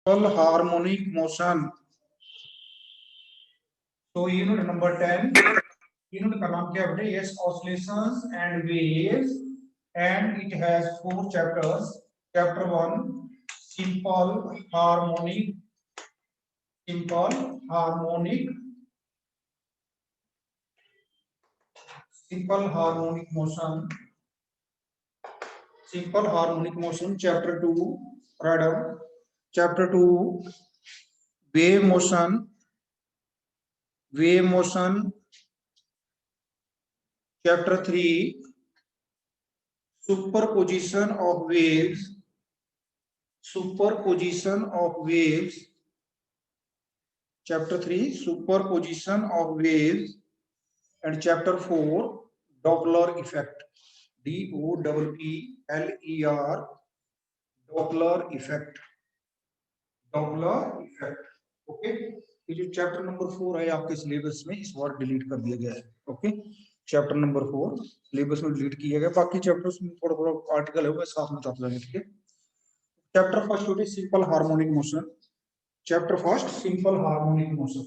harmonic motion. So unit number 10. Unit का नाम क्या है? Yes, oscillations and waves, and it has 4 chapters. Chapter 1, simple harmonic motion. Simple harmonic motion. Chapter 2, write down. Chapter 2, wave motion. Chapter 3, superposition of waves. Chapter 3, superposition of waves. And chapter 4, Doppler effect. Doppler, Doppler effect. Okay, ये जो chapter number 4 है आपके syllabus में, इस बार delete कर दिया गया है. ओके, चैप्टर नंबर 4 सिलेबस में डिलीट किया गया. बाकी चैप्टर्स में थोड़ा थोड़ा आर्टिकल है वो साथ में चलता है. ठीक है, चैप्टर फर्स्ट होती है simple harmonic motion. Chapter first simple harmonic motion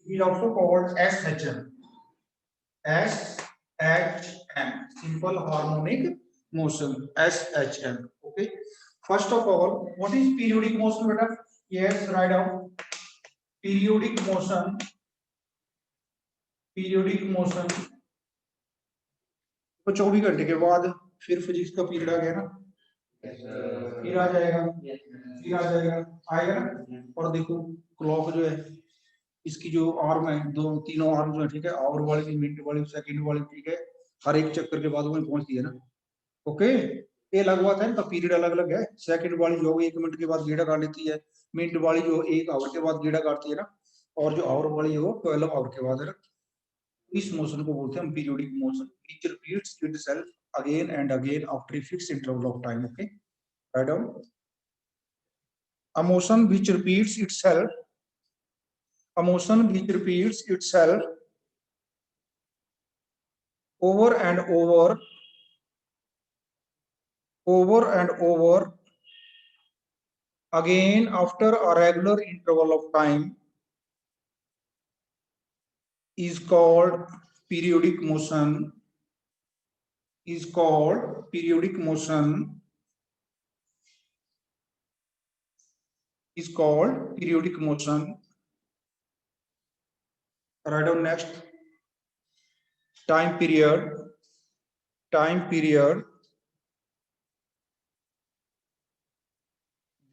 is also called SHM. Simple harmonic motion, SHM. Okay, first of all, what is periodic motion, beta? Yes, write down. Periodic motion तो 24 घंटे के बाद फिर physics का period आ गया ना. फिर आ जाएगा आएगा ना. और देखो क्लॉक जो है, इसकी जो आर्म है, तीनों आर्म जो है, ठीक है, आवर वाली, मिनट वाली, सेकंड वाली, ठीक है, हर एक चक्कर के बाद वहीं पहुंचती है ना. ओके, ये अलग बात है, इनका पीरियड अलग अलग है. सेकंड वाली जो 1 मिनट के बाद गेड़ा काट लेती है, मिनट वाली जो 1 आवर के बाद गेड़ा काटती है ना, और जो आवर वाली है वो 12 आवर के बाद है ना. इस मोशन को बोलते हैं हम periodic motion, which repeats itself again and again after a fixed interval of time. Okay, write down. A motion which repeats itself over and over again after a regular interval of time is called periodic motion. Write down next. Time period.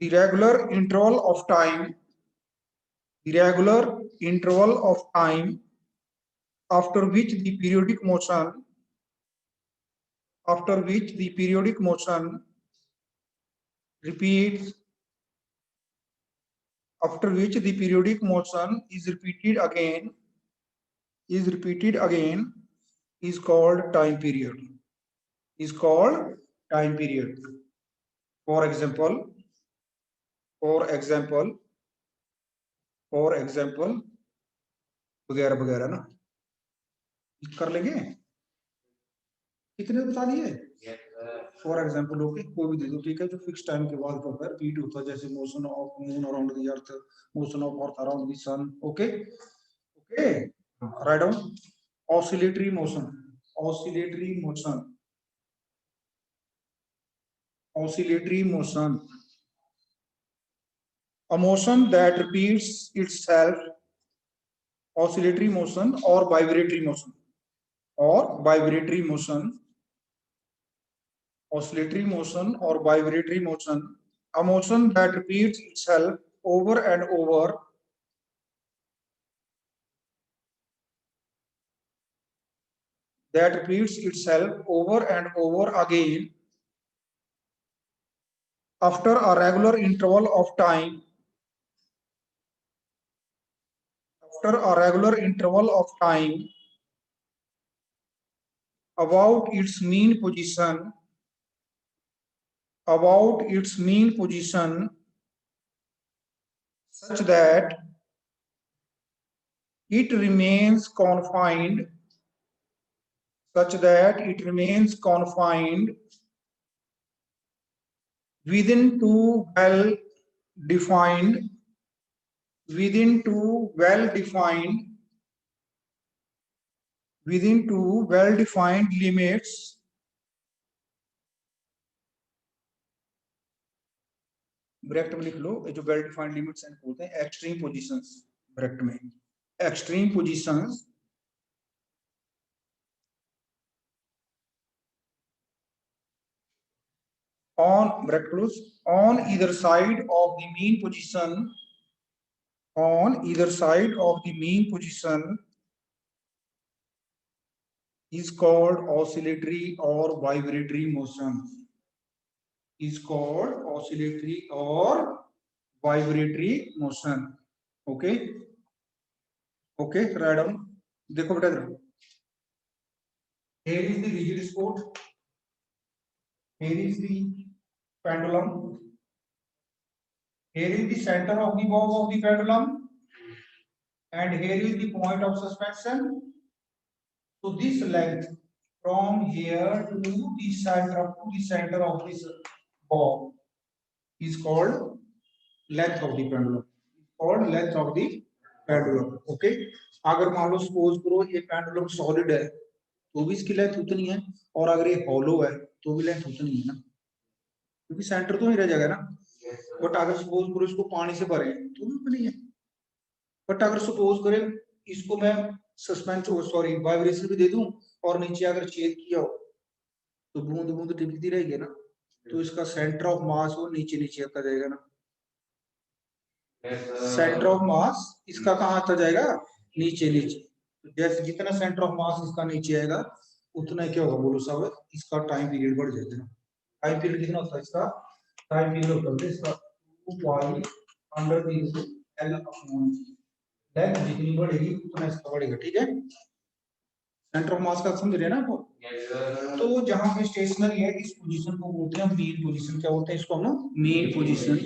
The regular interval of time after which the periodic motion repeats, after which the periodic motion is repeated again is called time period. For example वगैरह वगैरह ना. कर लेंगे, कितने बता दिए? For example. Okay, कोई भी दे दो, ठीक है, जो फिक्स टाइम के बाद होता है, रिपीट होता है, जैसे motion of moon around the earth, motion of earth around the sun. Okay, right down. Oscillatory motion. A motion that repeats itself, oscillatory motion or vibratory motion. Oscillatory motion or vibratory motion, a motion that repeats itself over and over again after a regular interval of time about its mean position such that it remains confined within two defined within two well-defined limits bracket में लिख लो, जो well defined limits बोलते हैं extreme positions, bracket में extreme positions on bracket close on either side of the mean position, on either side of the mean position is called oscillatory or vibratory motion, is called oscillatory or vibratory motion. Okay, okay, write down. देखो बेटा, here is the rigid spot, here is the pendulum, here is the center of the bob of the pendulum, and here is the point of suspension. So this length from here to the center of this bob is called length of the pendulum. Called length of the pendulum. Okay. अगर मान लो suppose करो ये pendulum solid है तो भी इसकी length उतनी है, और अगर ये हॉलो है तो भी लेंथ उतनी है ना, क्योंकि सेंटर तो नहीं रह जाएगा ना। बट अगर सपोज करो इसको पानी से भरे तो भी उतनी है। बट अगर सपोज करें इसको मैं सस्पेंस सॉरी वाइब्रेशन भी दे दूं और नीचे अगर छेद किया हो तो बूंद बूंद टिपकती रहेगी ना, तो इसका सेंटर ऑफ मास वो नीचे नीचे आता जाएगा ना। सेंटर ऑफ मास इसका कहाँ आता जाएगा, नीचे नीचे। जैसे जितना सेंटर ऑफ मास इसका नीचे आएगा उतना क्या होगा बोलो साहब, इसका टाइम पीरियड बढ़ जाएगा ना। टाइम पीरियड कितना होता है इसका, टाइम पीरियड होता है इसका 2 अंडर एल अपॉन जी। लेंथ जितनी बढ़ेगी उतना इसका बढ़ेगा, ठीक है। सेंटर ऑफ मास का समझ रहे हैं ना आपको। तो जहां पे स्टेशनरी है इस पोजीशन को बोलते हैं मीन पोजीशन। क्या बोलते हैं इसको हम, मीन पोजीशन।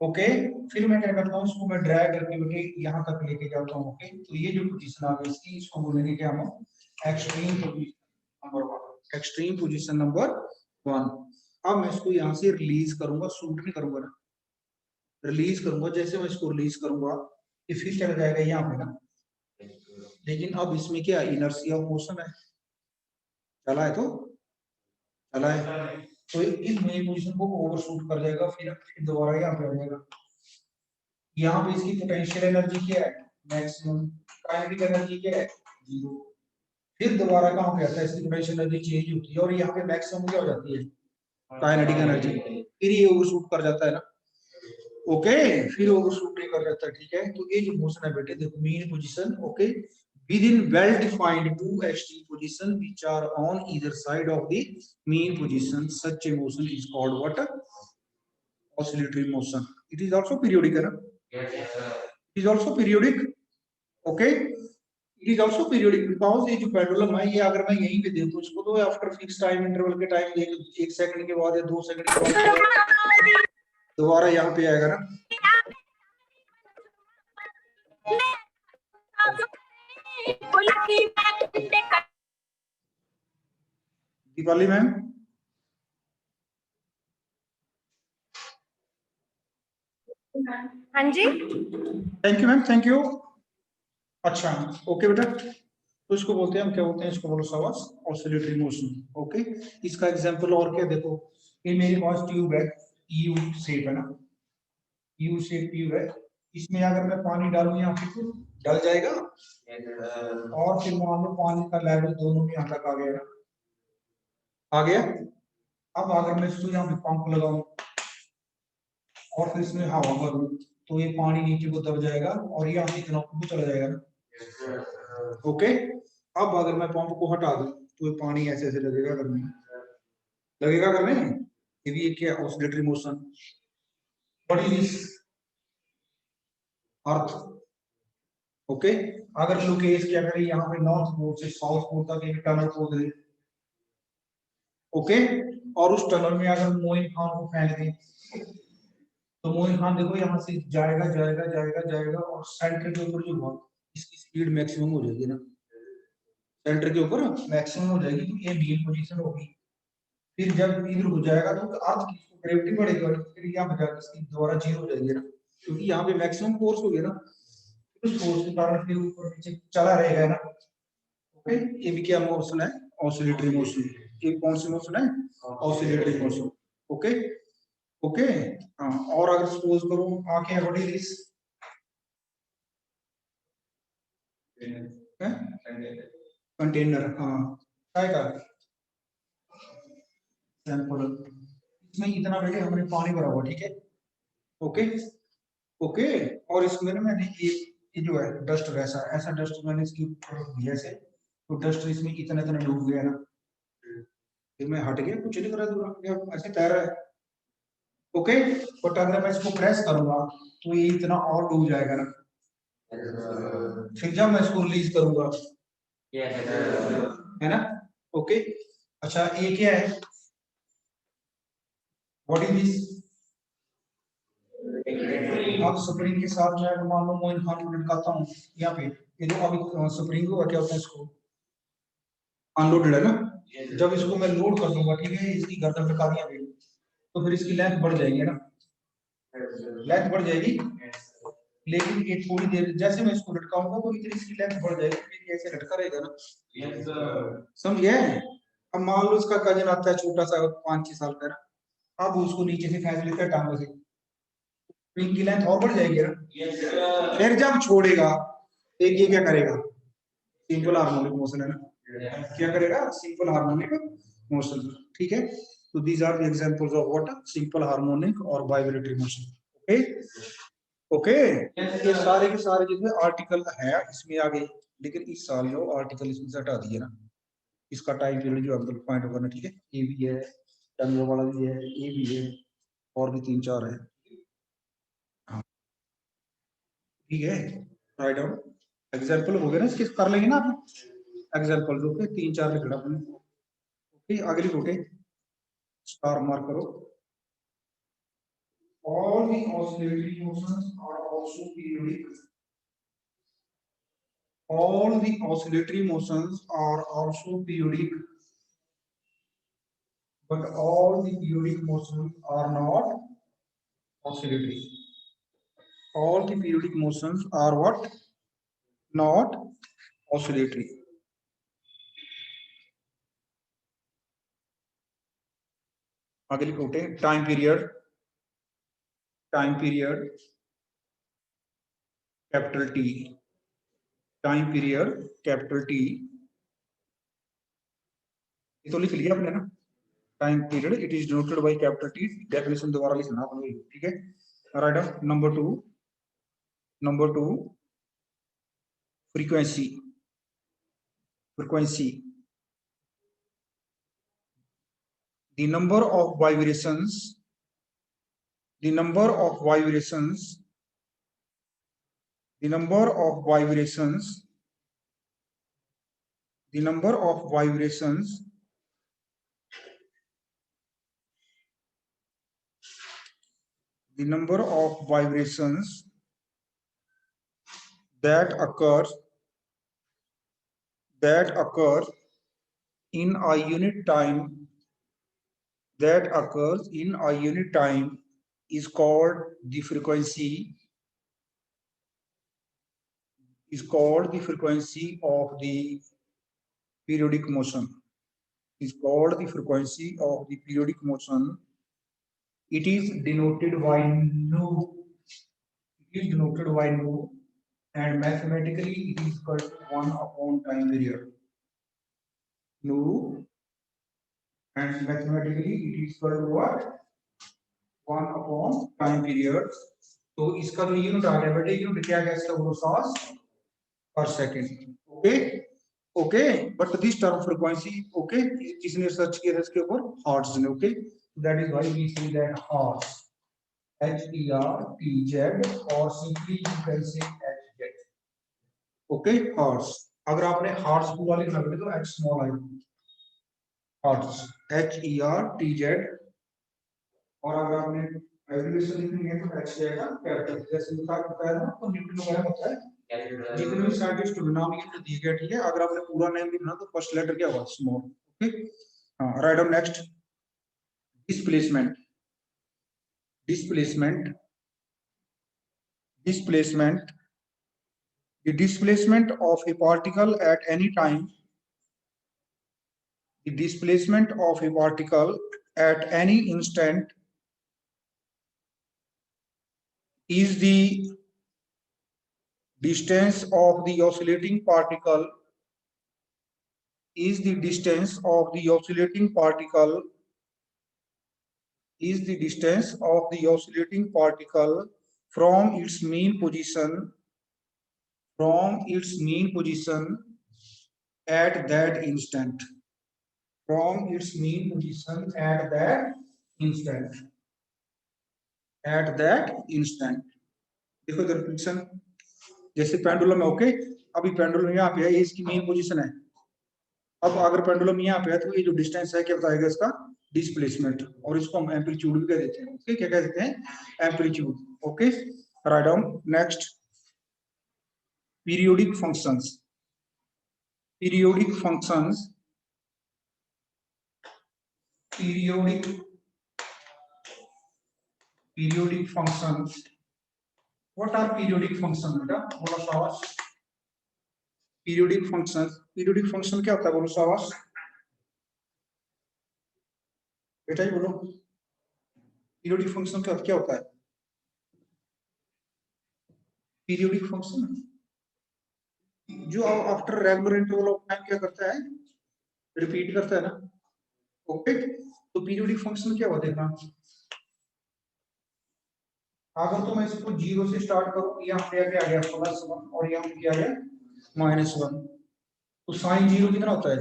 ओके, फिर मैं क्या करता हूँ, इसको मैं ड्रैग करके बेटे यहाँ तक लेके जाता हूँ। ओके, तो ये जो पोजीशन आ गई इसकी, इसको बोलेंगे क्या हम, extreme position number 1। Extreme position number 1। अब मैं इसको यहाँ से रिलीज करूंगा, शूट नहीं करूंगा ना, रिलीज करूंगा। जैसे मैं इसको रिलीज करूंगा ये फिर चला जाएगा यहाँ पे ना, लेकिन अब इसमें क्या इनर्शिया ऑफ मोशन है, चला है तो चला है, तो इस मेन पोजीशन को ओवरशूट कर जाएगा, फिर दोबारा यहाँ पे आ जाएगा। यहाँ पे इसकी पोटेंशियल एनर्जी क्या है, मैक्सिमम। काइनेटिक एनर्जी क्या है, 0। फिर दोबारा कहाँ पे आता है, इसकी पोटेंशियल एनर्जी चेंज होती है और यहाँ पे मैक्सिमम क्या हो जाती है, काइनेटिक एनर्जी। फिर ये ओवरशूट कर जाता है ना। ओके, फिर ओवरशूट नहीं कर जाता, ठीक है। तो ये जो मोशन है बेटे देखो, main position. Okay, within well defined two extreme positions which are on either side of the mean position, such a motion is called what, oscillatory motion. It is also periodic, है ना? It is also periodic. Okay, it is also periodic because ये जो pendulum है ये अगर मैं यहीं पे देखूं इसको, तो आफ्टर फिक्स टाइम इंटरवल के टाइम 1 सेकंड के बाद या 2 सेकंड के बाद दोबारा यहाँ पे आएगा ना। दीपाली मैम, हाँ जी, thank you ma'am, thank you. अच्छा, ओके बेटा, तो इसको बोलते हैं हम, क्या बोलते हैं इसको, बोलो शाबाश, ऑसिलेटरी मोशन। ओके, इसका एग्जांपल और क्या, देखो ये मेरे पास ट्यूब है, यू शेप है ना, यू शेप ट्यूब है। इसमें अगर मैं पानी डालूं यहाँ पे तो डल जाएगा, और फिर मान लो पानी का लेवल दोनों में यहाँ तक आ गया ना, आ गया। अब अगर मैं इसको यहाँ पे पंप लगाऊं और फिर इसमें हवा भरूं तो ये पानी नीचे को दब जाएगा और ये आगे इतना ऊपर चला जाएगा ना। ओके, अब अगर मैं पंप को हटा दूं तो ये पानी ऐसे ऐसे लगेगा करने, लगेगा करने। ये भी एक क्या, oscillatory motion. What is this, earth. Okay, अगर लोकेश क्या करे, यहाँ पे नॉर्थ पोल से साउथ पोल तक एक टनल खोद दे। ओके, और उस टनल में अगर मोइन खान को फेंक दे तो मोइन खान देखो यहाँ से जाएगा जाएगा जाएगा जाएगा और सेंटर के ऊपर जो बहुत इसकी स्पीड मैक्सिमम हो जाएगी ना, सेंटर के ऊपर मैक्सिमम हो जाएगी, तो ये मेन पोजीशन होगी। फिर जब इधर हो जाएगा तो अर्थ की ग्रेविटी बढ़ेगी और फिर यहाँ बचा इसकी दोबारा जीरो हो जाएगी ना, क्योंकि यहाँ पे मैक्सिमम फोर्स हो गया ना, उस फोर्स के कारण फिर ऊपर नीचे चला रहेगा ना। ओके, ये भी क्या मोशन है? Oscillatory motion. ये कौन सी मोशन है? Oscillatory motion. Okay okay. हाँ, और अगर सपोज करो आंखें व्हाट इज दिस? कंटेनर। हाँ, क्या का सैंपल, इसमें इतना बेटे हमने पानी भरा हुआ, ठीक है। Okay okay. और इसमें ना मैंने ये जो है डस्ट, वैसा ऐसा डस्ट मैंने इसके ऊपर रख दिया ऐसे, तो डस्ट इसमें इतना इतना डूब गया ना, फिर मैं हट गया, कुछ नहीं करा, दूर ऐसे तैर रहा है। ओके, बट अगर मैं इसको प्रेस करूंगा तो ये इतना और डूब जाएगा ना, फिर जब मैं इसको रिलीज करूंगा, है ना। ओके, अच्छा ये क्या है? What is this? अब स्प्रिंग के साथ मैं मान लो मोइन खान को लटकाता हूँ यहाँ पे, ये जो अभी स्प्रिंग होगा क्या होता है, इसको अनलोडेड है ना, जब इसको मैं लोड कर दूंगा, ठीक है, इसकी गर्दन लटका दिया अभी, तो फिर इसकी लेंथ बढ़ जाएगी है ना, लेंथ बढ़ जाएगी। लेकिन ये थोड़ी देर जैसे मैं इसको लटकाऊंगा तो इतनी इसकी लेंथ बढ़ जाएगी, फिर ये ऐसे लटका रहेगा ना, समझिए। अब मान लो इसका कजन आता है छोटा सा 5-6 साल का ना, अब उसको नीचे से फेंक लेते हैं टांगों से, तो इनकी लेंथ और बढ़ जाएगी ना। फिर जब छोड़ेगा एक ये क्या करेगा? सिंपल हार्मोनिक मोशन है ना, क्या करेगा? सिंपल हार्मोनिक मोशन, ठीक है। तो these are the examples of what? Simple harmonic और वाइब्रेटरी मोशन। Okay okay. ये सारे के सारे जिसमें आर्टिकल है इसमें आ गए, लेकिन इस साल जो आर्टिकल इसमें से हटा दिए ना, इसका टाइम पीरियड जो अंदर पॉइंट होगा ना, ठीक है, ये भी है, टंगों वाला भी है, ये भी है, और भी 3-4 है। हाँ, ठीक है, राइट डाउन एग्जांपल हो गया ना, इसके कर लेंगे ना आप एग्जांपल, ओके 3-4 लिख रहा अपने। ओके, आगे लिखोगे, स्टार मार्क करो। All the oscillatory motions are also periodic. All the oscillatory motions are also periodic, but all the periodic motions are not oscillatory. All the periodic motions are what? Not oscillatory. आगे लिखोगे time period, time period capital T, time period capital T, ये तो लिख लिया आपने ना, time period it is denoted by capital T, definition दोबारा लिखना आपने, ठीक है। Right of number 2 frequency, frequency, the number of vibrations, the number of vibrations, the number of vibrations, the number of vibrations, the number of vibrations that occurs in a unit time, that occurs in a unit time is called the frequency, is called the frequency of the periodic motion, is called the frequency of the periodic motion. It is denoted by nu. It is denoted by nu, and mathematically it is equal to 1 upon time period. Nu, and mathematically it is equal to what? 1 upon time period. तो इसका जो unit आ गया बेटे, unit क्या गया इसका? वो सांस पर second. Okay okay, but this term frequency, okay, किसने सर्च किया इसके ऊपर? हर्ट्ज ने। Okay, that is why we say that hertz, HERTZ, और simply you can say HZ। Okay, hertz. अगर आपने हर्ट्ज पूरा लिखना है तो H small I, hertz, HERTZ। और अगर आपने एब्रिविएशन लिखनी है तो H जाएगा कैपिटल, जैसे लिखा है ना, तो न्यूटन वगैरह होता है, जितने भी साइंटिस्ट नाम ये दिए गए, ठीक है। अगर आपने पूरा नेम लिखना तो फर्स्ट लेटर क्या होगा? स्मॉल। ओके, हाँ, right on next. displacement the displacement of a particle at any time, the displacement of a particle at any instant is the distance of the oscillating particle from its mean position at that instant. देखो इधर position जैसे pendulum है, okay. अभी pendulum यहाँ पे है, ये इसकी मेन पोजीशन है। अब अगर पेंडुलम यहाँ पे है तो ये जो डिस्टेंस है क्या बताएगा इसका डिस्प्लेसमेंट, और इसको हम एम्पलीट्यूड भी कह देते हैं। ओके, क्या कह देते हैं amplitude. Okay, right down. Next, periodic functions what are periodic function बेटा, बोलो शाबाश। पीरियोडिक फंक्शन क्या होता है, बोलो शाबाश बेटा जी, बोलो पीरियोडिक फंक्शन क्या होता है। पीरियोडिक फंक्शन जो after regular interval of time क्या करता है, रिपीट करता है ना। ओके, तो पीरियोडिक फंक्शन क्या होता है देखना। अगर तो मैं इसको 0 से स्टार्ट करूं, यहाँ पे आ गया +1 और यहाँ पे क्या आ गया -1, तो साइन 0 कितना होता है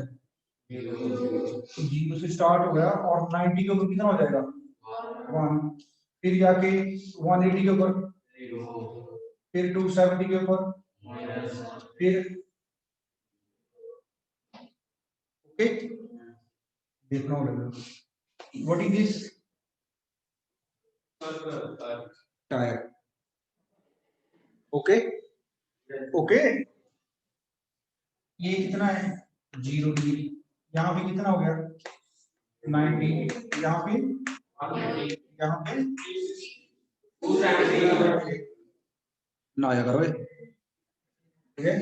0 से स्टार्ट हो गया, और 90 के ऊपर कितना हो जाएगा 1, फिर जाके 180 के ऊपर, फिर 270 के ऊपर, फिर ओके देखना होगा what is this tyre. Okay okay, ये कितना है 0 डिग्री, यहाँ पे कितना हो गया 90, यहाँ पे 270 ना आया करो, ठीक है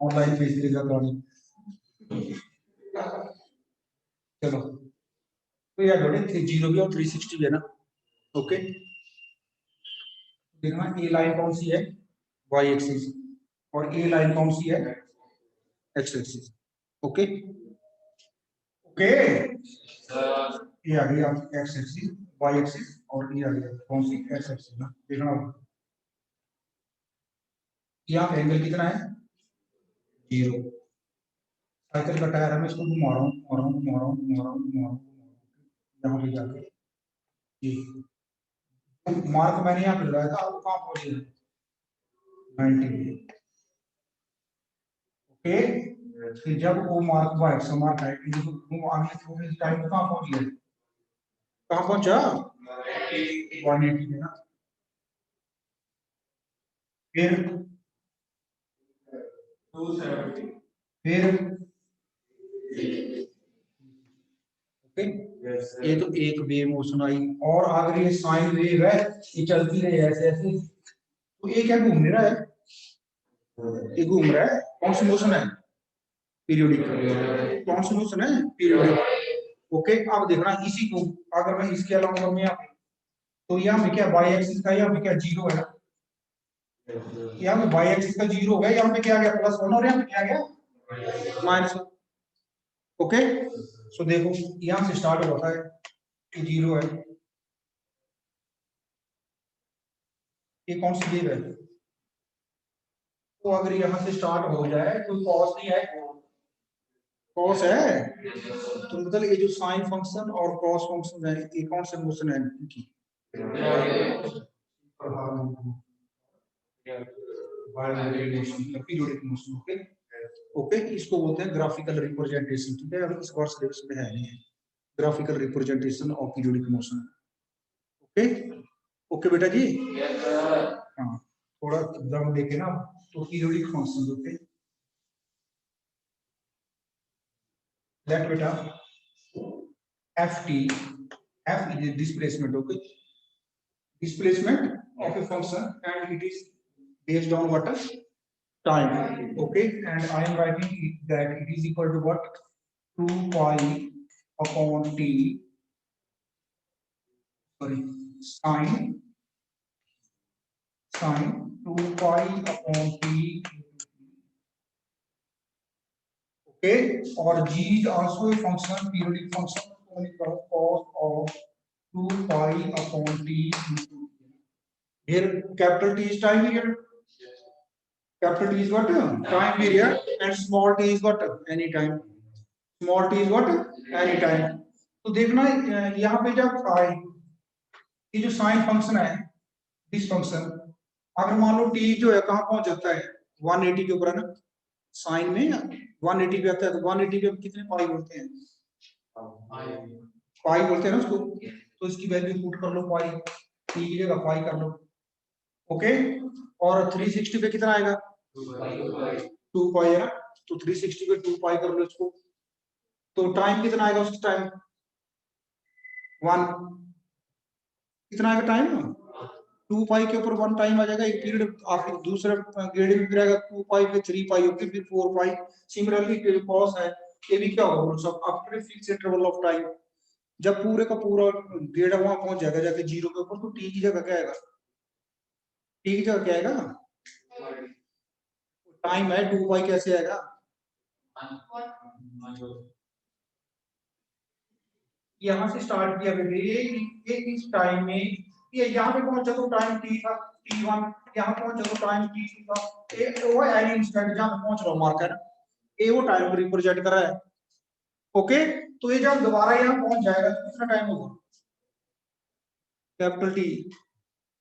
ऑनलाइन भेज देगा गाड़ी। चलो तो यार जोड़े 0 भी और 360 भी है ना। ओके, देखना ए लाइन कौन सी है y एक्सिस, और ए लाइन कौन सी है x एक्सिस। ओके ओके, ये आ गई आपकी x एक्सिस, y एक्सिस, और ये आ गया कौन सी x एक्सिस ना। देखना यहाँ पे एंगल कितना है 0। साइकिल का टायर है, मैं इसको घुमा रहा हूँ यहाँ पे जाके ये मार्क मैंने यहाँ पे लगाया था, आपको कहाँ पहुंच गया 90। ओके, फिर जब वो मार्क बाय से मार्क है, वो आगे थोड़े टाइम कहाँ पहुंच गया, कहाँ पहुंचा 180 में ना। फिर 270, फिर ओके, ये तो एक वेव मोशन आई, और अगर ये साइन वेव है, ये चलती रही ऐसे ऐसे, तो ये क्या घूम रहा है, ये घूम रहा है, कौन सी मोशन है पीरियोडिक, कौन सी मोशन है पीरियोडिक। ओके, अब देखना इसी को अगर मैं इसके अलावा मैं यहाँ, तो यहाँ पे क्या y एक्सिस का यहाँ पे क्या 0 है ना, यहाँ पे y एक्सिस का 0 हो गया, यहाँ पे क्या आ गया +1, और यहाँ पे क्या आ गया -1। ओके, सो देखो यहाँ से स्टार्ट होता है, ये 0 है, ये कौन सी वेव है, तो अगर यहाँ से स्टार्ट हो जाए तो कॉस नहीं है, कॉस है, तो मतलब ये जो साइन फंक्शन और कॉस फंक्शन है, ये कौन से मोशन है इनकी पीरियोडिक मोशन। ओके ओके, इसको बोलते हैं ग्राफिकल रिप्रेजेंटेशन। ठीक है, अभी इस कोर्स सिलेबस में है नहीं है graphical representation of periodic motion. Okay okay बेटा जी, हाँ थोड़ा दम देके ना, तो पीरियोडिक फंक्शन होते हैं। लेट बेटा ft, f is the displacement, okay, displacement of a function, and it is based on what? Time, okay, and I am writing that it is equal to what? 2 pi upon t, sorry, sine 2 pi upon t, okay, or g is also a function, periodic function, so it is cos of 2 pi upon t into t. Here capital T is time period, capital T is what? Time period, and small t is what? Any time. Small t is what? Any time. तो देखना यहाँ पे जब ये जो sine function है, this function, अगर मान लो t जो है कहाँ पहुंच जाता है 180 के ऊपर, है ना, साइन में 180 पे आता है, तो 180 पे कितने पाई बोलते हैं? पाई बोलते हैं ना उसको, तो इसकी वैल्यू पुट कर लो, पाई, t की जगह पाई कर लो, ओके, और 360 पे कितना आएगा? 2 पाई है ना, तो 360 पे 2 पाई कर लो इसको, तो टाइम कितना आएगा उस टाइम? 1, कितना आएगा टाइम? 2 पाई के ऊपर 1 टाइम आ जाएगा, एक पीरियड आखिर दूसरा ग्रेडिंग में गिरेगा, 2 पाई पे 3 पाई होगी, फिर 4 पाई। सिमिलरली जो कॉस है ये भी क्या होगा सब after fix interval of time, जब पूरे का पूरा ग्रेड वहां पहुंच जाएगा जाके 0 के ऊपर, तो टी की जगह क्या आएगा? टी की जगह क्या आएगा? टाइम है 2 पाई, कैसे आएगा? यहाँ से स्टार्ट किया ये इस टाइम में, ये यहाँ पे पहुंचा तो टाइम t था t1, यहाँ पहुंचा तो टाइम t2 था, ये वो एनी इंस्टेंट जहां पहुंच रहा हूं मार्कर, ये वो टाइम को रिप्रेजेंट कर रहा है, ओके। तो ये जब दोबारा यहाँ पहुंच जाएगा तो कितना टाइम होगा? कैपिटल टी,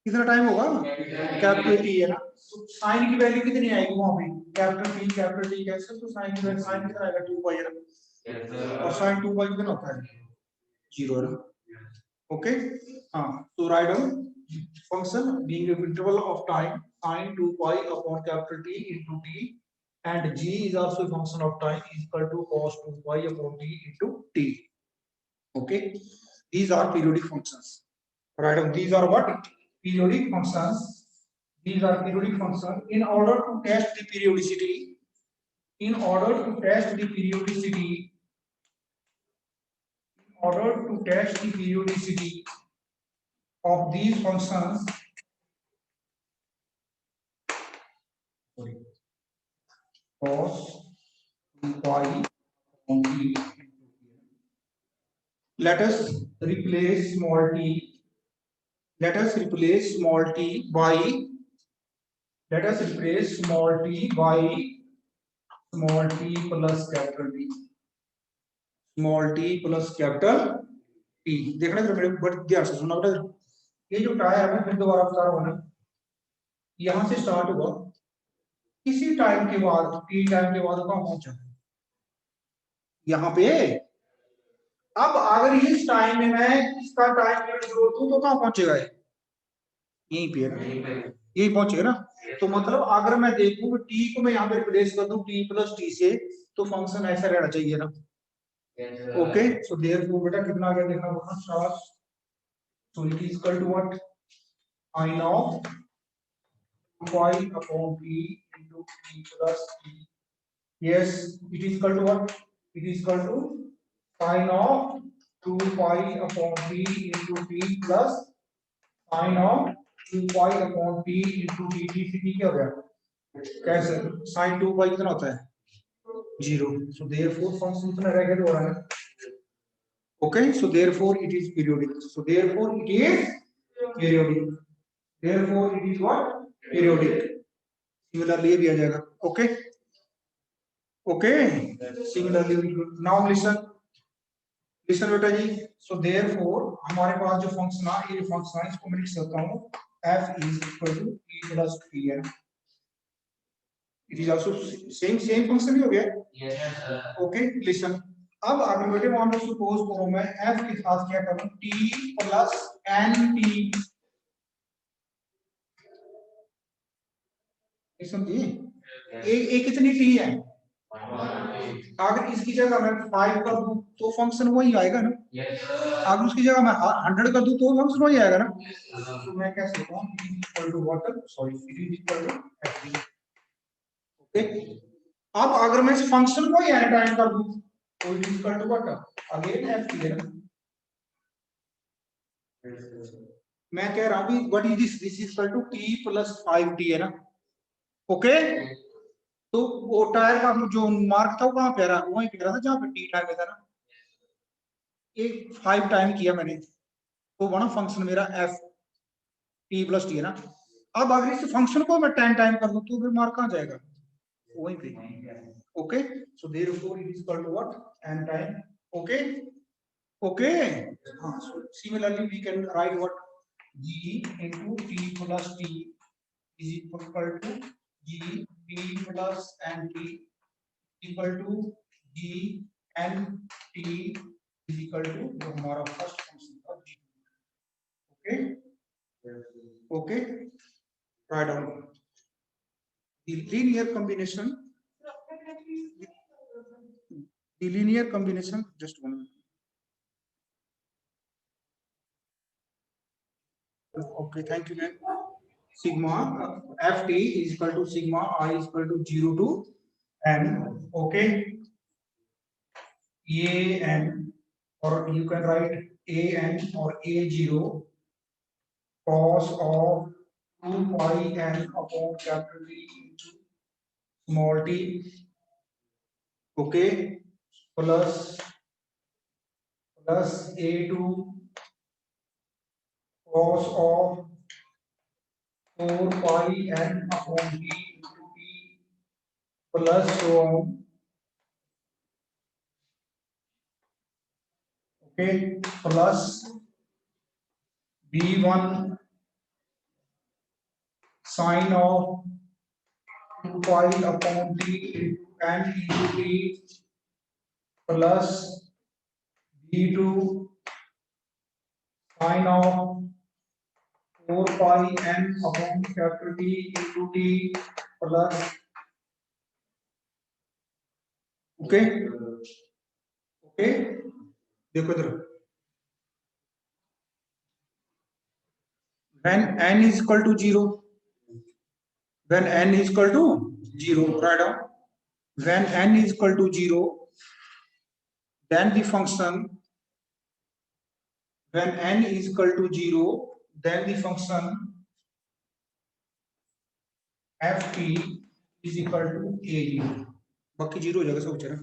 कितना टाइम होगा? कैपिटल टी, है ना, तो साइन की वैल्यू कितनी आएगी वहां पे? कैपिटल टी कैसे, तो साइन की वैल्यू, साइन कितना आएगा? 2 पाई, और साइन 2 पाई कितना होता है? 0, है ना, okay, so write down function being a interval of time sine 2 pi upon capital T into t, and g is also a function of time is equal to cos 2 pi upon t into t, okay. These are periodic functions. Write down these are what? Periodic functions. These are periodic functions. In order to test the periodicity, in order to test the periodicity, in order to test the periodicity of these functions, cos 2 pi on t, let us replace small t, let us replace small t by, let us replace small t by small t plus capital T, small t plus capital T। देखना जरा मेरे बड़े ध्यान से सुनना बेटा, ये जो टाइम है फिर दोबारा बता रहा हूं ना, यहां से स्टार्ट हुआ, किसी टाइम के बाद t टाइम के बाद कहां पहुंचा? यहाँ पे। अब अगर इस टाइम में मैं इसका टाइम पीरियड जोड़ दूं तो कहां पहुंचेगा? यहीं पे, यही पहुंचेगा ना, तो मतलब अगर मैं देखूं t को मैं यहाँ पे रिप्लेस कर दूं t प्लस t से, तो फंक्शन ऐसा रहना चाहिए ना, ओके। सो देयरफॉर बेटा कितना आ गया देखना बोलना star, so it is equal to what? sin of y upon t into t plus t, yes, it is equal to what? It is equal to sin of 2 pi upon t into t plus sin of 2 pi upon t into t, t क्या हो गया? कैसे? sin 2 pi कितना होता है? 0, so therefore function कितना रह गया दोबारा? Okay, so therefore it is periodic, so therefore it is periodic, therefore it is what? Periodic. Similarly ये भी आ जाएगा, okay, okay, similarly now listen, listen बेटा जी, so therefore हमारे पास जो फंक्शन है, ये फंक्शन है, इसको मैं लिख सकता हूँ f is equal to t plus tn, it is also same function ही हो गया, yes sir, okay, listen, अब अगर बेटे मान लो सपोज करो मैं f के साथ क्या करूं, t plus nt, समझिए, एक कितनी t है? अगर इसकी जगह मैं 5 कर दूं तो फंक्शन वही आएगा ना। अगर उसकी जगह मैं 100 कर दूं तो फंक्शन वही आएगा ना। तो मैं क्या कहता हूं d equal to what, sorry d equal to ft। Okay, अब अगर मैं इस फंक्शन को ही टाइम कर दूं तो d equal to what, again ft है ना। मैं कह रहा हूं what is this equal to t plus 5t है ना। ओके, तो वो टायर का जो मार्क था वो कहां पे रहा, वहीं पे रहा था जहां पे टी टाइम था ना। एक 5 टाइम किया मैंने तो बना फंक्शन मेरा एफ टी प्लस टी है ना। अब अगर इस फंक्शन को मैं 10 टाइम कर दूं तो फिर मार्क कहां जाएगा, वहीं पे। Okay, so therefore it is equal to what, n time. Okay, okay, हाँ, so similarly we can write what g into t plus t is equal to g t plus nt equal to g n t is equal to जो हमारा first function था g। Okay, okay, write down the linear combination, just one minute. Okay, thank you man. Sigma ft is equal to sigma I is equal to 0 to n. Okay, a n, or you can write a n or a0 cos of 2 pi n upon capital T into small t. Okay, plus a2 cos of 4 pi n upon t into t plus so on. Okay, plus b1 sine of 2 pi upon t into n into t plus b2 sine of 4 pi n upon capital T into t plus, okay, okay, देखो इधर, when n is equal to 0, when n is equal to 0, write down, when n is equal to 0, then the function, when n is equal to 0, then the function ft is equal to a, बाकी 0 हो जाएगा सब बच्चे ना।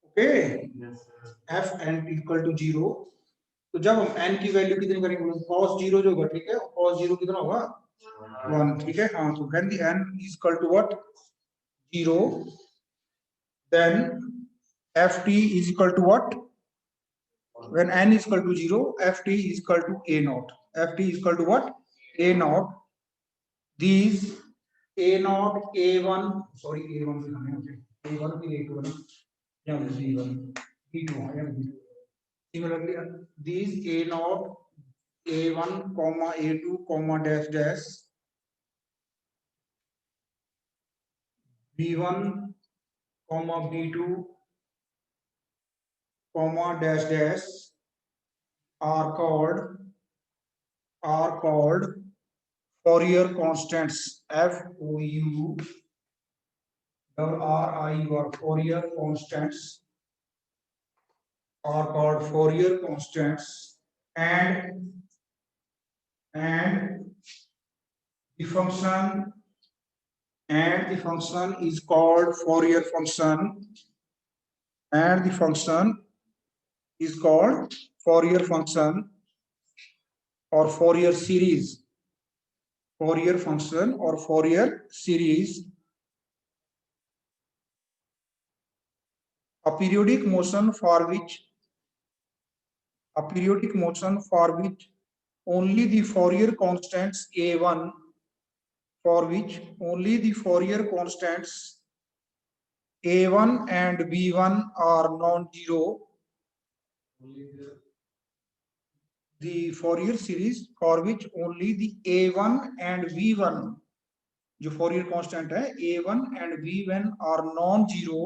Okay, F N equal to 0, तो जब हम n की वैल्यू कितनी करेंगे, cos 0 जो होगा, ठीक है, cos 0 कितना होगा 1, ठीक है, हाँ, तो when the n is equal to what 0, then ft is equal to what, when n is equal to 0, ft is equal to a naught, ft is equal to what, a naught, these a naught a1, sorry a1 a1 की a2 ना, या b1 b2 या b2, similarly these a naught a1 comma a2 comma dash dash b1 comma b2 comma dash dash are called Fourier constants, f o u r i or Fourier constants are called Fourier constants, and the function is called Fourier function, and the function is called Fourier function or Fourier series, Fourier function or Fourier series. A periodic motion for which only the Fourier constants a1, for which only the Fourier constants a1 and b1 are non-zero, the Fourier series for which only the a1 and b1 जो Fourier constant है a1 and v1 are non zero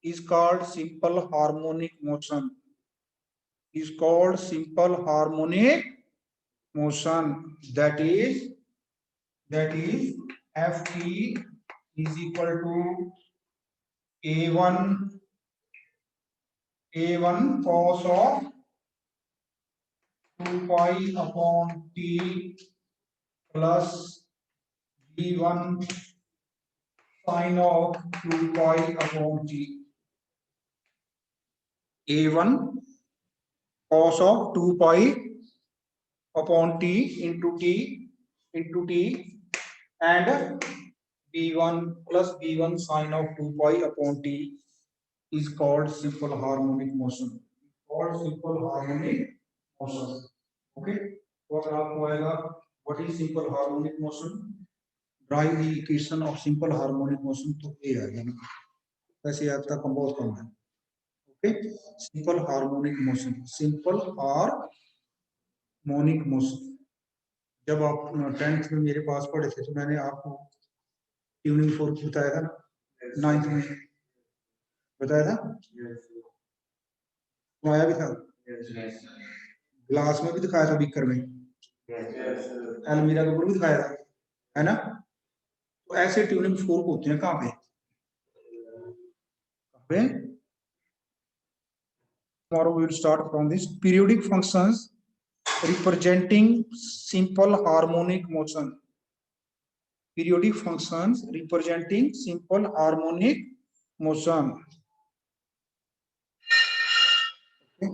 is called simple harmonic motion, is called simple harmonic motion. That is ft is equal to a1 cos of 2 pi upon t plus b1 sin of 2 pi upon t. a1 cos of 2 pi upon t into t and b1 plus b1 sin of 2 pi upon t is called simple harmonic motion. Called simple harmonic motion. Okay. तो अगर आपको आएगा what is simple harmonic motion, drive the equation of simple harmonic motion, तो ये आएगा ना, वैसे आता कंपोज करना है. Okay. Simple harmonic motion, simple harmonic motion. जब आप 10th में मेरे पास पढ़े थे तो मैंने आपको ट्यूनिंग फोर्क बताया था ना, 9th में बताया था, आया भी था, ग्लास में भी दिखाया था, बीकर में, एलमीरा के ऊपर भी दिखाया था, है ना. तो ऐसे ट्यूनिंग फोर्क होते हैं कहाँ पे, tomorrow we will start from this periodic functions representing simple harmonic motion. Periodic functions representing simple harmonic motion. Okay.